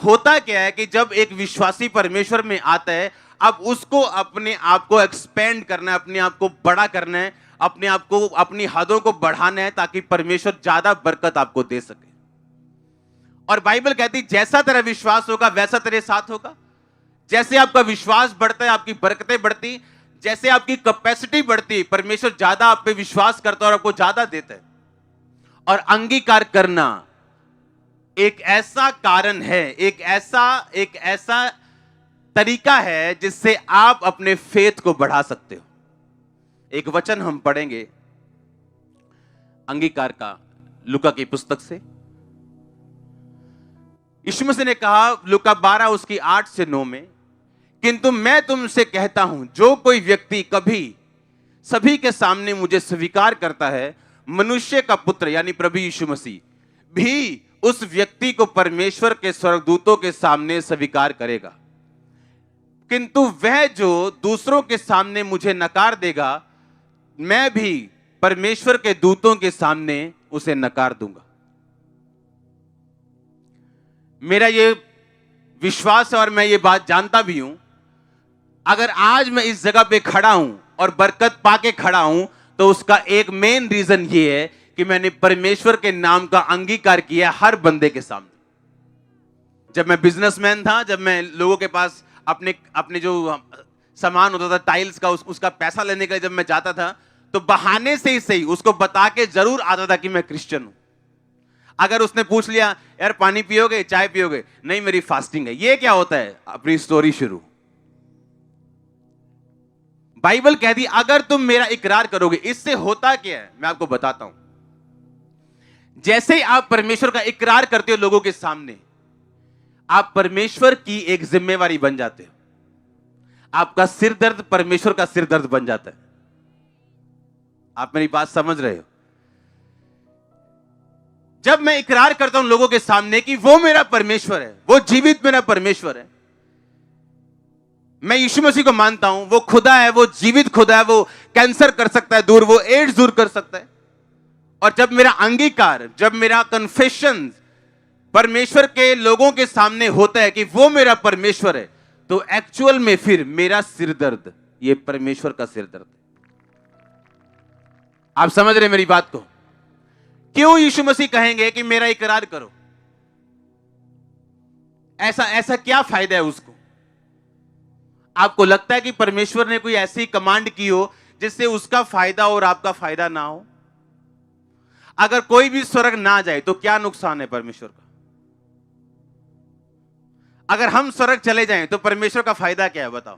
होता क्या है कि जब एक विश्वासी परमेश्वर में आता है, अब उसको अपने आप को एक्सपेंड करना है, अपने आप को बड़ा करना है, अपने आप को, अपनी हदों को बढ़ाना है, ताकि परमेश्वर ज्यादा बरकत आपको दे सके। और बाइबल कहती जैसा तेरा विश्वास होगा वैसा तेरे साथ होगा। जैसे आपका विश्वास बढ़ता है आपकी बरकतें बढ़ती, जैसे आपकी कैपेसिटी बढ़ती, परमेश्वर ज्यादा आप पे विश्वास करता है और आपको ज्यादा देता है। और अंगीकार करना एक ऐसा कारण है, एक ऐसा तरीका है जिससे आप अपने फेथ को बढ़ा सकते हो। एक वचन हम पढ़ेंगे अंगीकार का, लूका की पुस्तक से। यीशु मसीह ने कहा, लूका 12 उसकी 8 से 9 में, किंतु मैं तुमसे कहता हूं, जो कोई व्यक्ति कभी सभी के सामने मुझे स्वीकार करता है, मनुष्य का पुत्र यानी प्रभु यीशु मसीह भी उस व्यक्ति को परमेश्वर के स्वर्गदूतों के सामने स्वीकार करेगा। किंतु वह जो दूसरों के सामने मुझे नकार देगा, मैं भी परमेश्वर के दूतों के सामने उसे नकार दूंगा। मेरा ये विश्वास है और मैं ये बात जानता भी हूं, अगर आज मैं इस जगह पे खड़ा हूं और बरकत पाके खड़ा हूं, तो उसका एक मेन रीजन ये है कि मैंने परमेश्वर के नाम का अंगीकार किया हर बंदे के सामने। जब मैं बिजनेसमैन था, जब मैं लोगों के पास अपने जो सामान होता था टाइल्स का, उसका पैसा लेने के लिए जब मैं जाता था, तो बहाने से ही सही उसको बता के जरूर आता था कि मैं क्रिश्चियन हूं। अगर उसने पूछ लिया, यार पानी पियोगे, चाय पियोगे, नहीं मेरी फास्टिंग है, ये क्या होता है, अपनी स्टोरी शुरू। बाइबल कहती अगर तुम मेरा इकरार करोगे, इससे होता क्या है मैं आपको बताता हूं। जैसे आप परमेश्वर का इकरार करते हो लोगों के सामने, आप परमेश्वर की एक जिम्मेवारी बन जाते हो। आपका सिर दर्द परमेश्वर का सिर दर्द बन जाता है। आप मेरी बात समझ रहे हो? जब मैं इकरार करता हूं लोगों के सामने कि वो मेरा परमेश्वर है, वो जीवित मेरा परमेश्वर है, मैं यीशु मसीह को मानता हूं, वो खुदा है, वो जीवित खुदा है, वो कैंसर कर सकता है दूर, वो एड्स दूर कर सकता है। और जब मेरा अंगीकार, जब मेरा कन्फेशन परमेश्वर के लोगों के सामने होता है कि वो मेरा परमेश्वर है, तो एक्चुअल में फिर मेरा सिर दर्द ये परमेश्वर का सिर दर्द है। आप समझ रहे मेरी बात को? क्यों यीशु मसीह कहेंगे कि मेरा इकरार करो? ऐसा क्या फायदा है उसको? आपको लगता है कि परमेश्वर ने कोई ऐसी कमांड की हो जिससे उसका फायदा और आपका फायदा ना हो? अगर कोई भी स्वर्ग ना जाए तो क्या नुकसान है परमेश्वर का? अगर हम स्वर्ग चले जाएं तो परमेश्वर का फायदा क्या है बताओ?